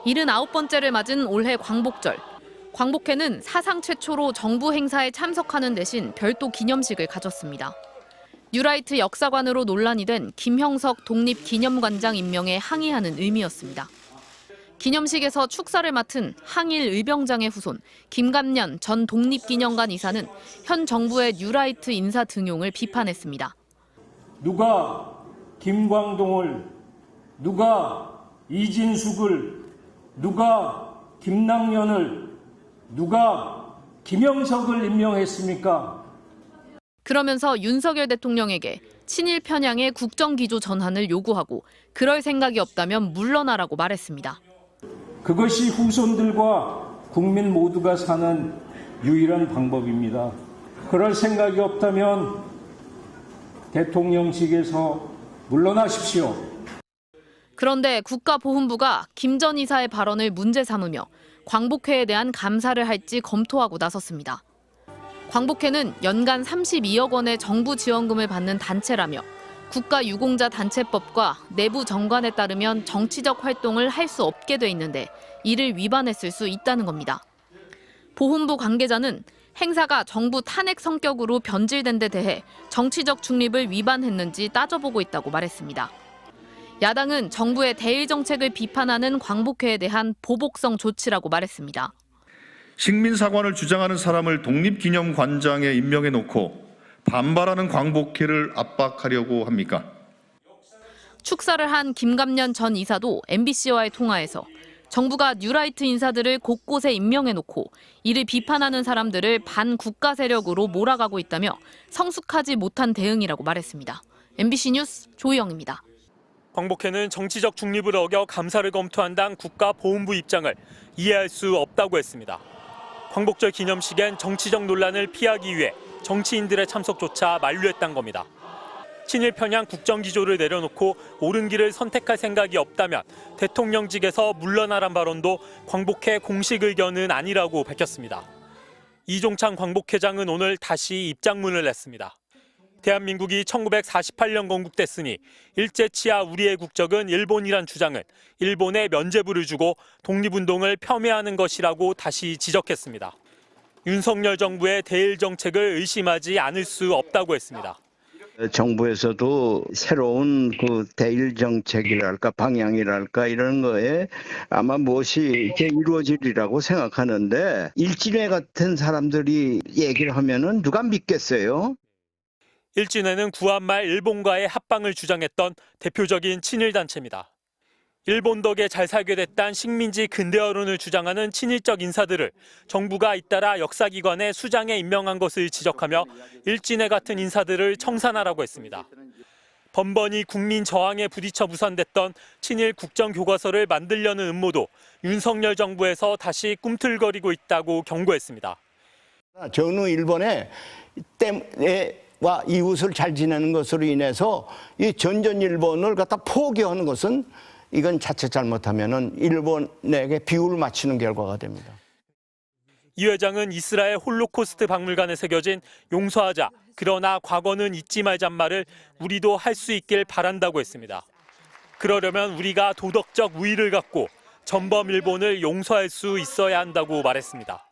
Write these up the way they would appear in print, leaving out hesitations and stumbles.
79번째를 맞은 올해 광복절. 광복회는 사상 최초로 정부 행사에 참석하는 대신 별도 기념식을 가졌습니다. 뉴라이트 역사관으로 논란이 된 김형석 독립기념관장 임명에 항의하는 의미였습니다. 기념식에서 축사를 맡은 항일 의병장의 후손 김감년 전 독립기념관 이사는 현 정부의 뉴라이트 인사 등용을 비판했습니다. 누가 김광동을, 누가 이진숙을, 누가 김낙년을, 누가 김영석을 임명했습니까? 그러면서 윤석열 대통령에게 친일 편향의 국정기조 전환을 요구하고 그럴 생각이 없다면 물러나라고 말했습니다. 그것이 후손들과 국민 모두가 사는 유일한 방법입니다. 그럴 생각이 없다면 대통령직에서 물러나십시오. 그런데 국가보훈부가 김 전 이사의 발언을 문제 삼으며 광복회에 대한 감사를 할지 검토하고 나섰습니다. 광복회는 연간 32억 원의 정부 지원금을 받는 단체라며 국가유공자 단체법과 내부 정관에 따르면 정치적 활동을 할 수 없게 돼 있는데 이를 위반했을 수 있다는 겁니다. 보훈부 관계자는 행사가 정부 탄핵 성격으로 변질된 데 대해 정치적 중립을 위반했는지 따져보고 있다고 말했습니다. 야당은 정부의 대일 정책을 비판하는 광복회에 대한 보복성 조치라고 말했습니다. 식민사관을 주장하는 사람을 독립기념관장에 임명해 놓고 반발하는 광복회를 압박하려고 합니까? 축사를 한 김감년 전 이사도 MBC와의 통화에서 정부가 뉴라이트 인사들을 곳곳에 임명해 놓고 이를 비판하는 사람들을 반국가 세력으로 몰아가고 있다며 성숙하지 못한 대응이라고 말했습니다. MBC 뉴스 조희영입니다. 광복회는 정치적 중립을 어겨 감사를 검토한다는 국가보훈부 입장을 이해할 수 없다고 했습니다. 광복절 기념식엔 정치적 논란을 피하기 위해 정치인들의 참석조차 만류했다는 겁니다. 친일 편향 국정기조를 내려놓고 옳은 길을 선택할 생각이 없다면 대통령직에서 물러나란 발언도 광복회 공식 의견은 아니라고 밝혔습니다. 이종찬 광복회장은 오늘 다시 입장문을 냈습니다. 대한민국이 1948년 건국됐으니 일제치하 우리의 국적은 일본이란 주장은 일본에 면죄부를 주고 독립운동을 폄훼하는 것이라고 다시 지적했습니다. 윤석열 정부의 대일 정책을 의심하지 않을 수 없다고 했습니다. 정부에서도 새로운 그 대일 정책이랄까 방향이랄까 이런 거에 아마 무엇이 이렇게 이루어지리라고 생각하는데 일진회 같은 사람들이 얘기를 하면은 누가 믿겠어요? 일진회는 구한말 일본과의 합방을 주장했던 대표적인 친일단체입니다. 일본 덕에 잘 살게 됐다는 식민지 근대화론을 주장하는 친일적 인사들을 정부가 잇따라 역사기관의 수장에 임명한 것을 지적하며 일진회 같은 인사들을 청산하라고 했습니다. 번번이 국민 저항에 부딪혀 무산됐던 친일 국정교과서를 만들려는 음모도 윤석열 정부에서 다시 꿈틀거리고 있다고 경고했습니다. 전후 일본의 와 이웃을 잘 지내는 것으로 인해서 이 전전 일본을 갖다 포기하는 것은 이건 자칫 잘못하면은 일본에게 비유를 맞추는 결과가 됩니다. 이 회장은 이스라엘 홀로코스트 박물관에 새겨진 용서하자, 그러나 과거는 잊지 말잔 말을 우리도 할 수 있길 바란다고 했습니다. 그러려면 우리가 도덕적 우위를 갖고 전범 일본을 용서할 수 있어야 한다고 말했습니다.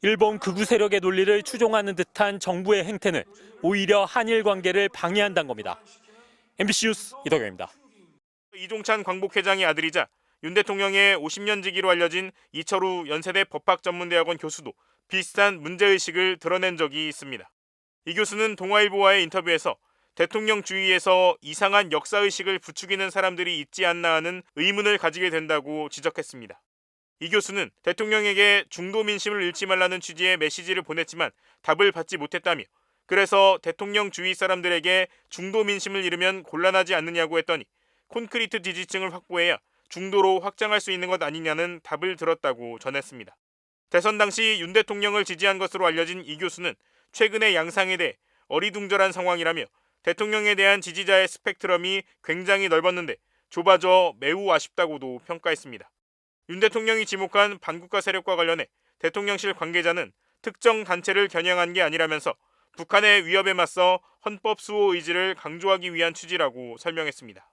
일본 극우 세력의 논리를 추종하는 듯한 정부의 행태는 오히려 한일 관계를 방해한다는 겁니다. MBC 뉴스 이덕영입니다. 이종찬 광복회장의 아들이자 윤 대통령의 50년 지기로 알려진 이철우 연세대 법학전문대학원 교수도 비슷한 문제의식을 드러낸 적이 있습니다. 이 교수는 동아일보와의 인터뷰에서 대통령 주위에서 이상한 역사의식을 부추기는 사람들이 있지 않나 하는 의문을 가지게 된다고 지적했습니다. 이 교수는 대통령에게 중도 민심을 잃지 말라는 취지의 메시지를 보냈지만 답을 받지 못했다며 그래서 대통령 주위 사람들에게 중도 민심을 잃으면 곤란하지 않느냐고 했더니 콘크리트 지지층을 확보해야 중도로 확장할 수 있는 것 아니냐는 답을 들었다고 전했습니다. 대선 당시 윤 대통령을 지지한 것으로 알려진 이 교수는 최근의 양상에 대해 어리둥절한 상황이라며 대통령에 대한 지지자의 스펙트럼이 굉장히 넓었는데 좁아져 매우 아쉽다고도 평가했습니다. 윤 대통령이 지목한 반국가 세력과 관련해 대통령실 관계자는 특정 단체를 겨냥한 게 아니라면서 북한의 위협에 맞서 헌법 수호 의지를 강조하기 위한 취지라고 설명했습니다.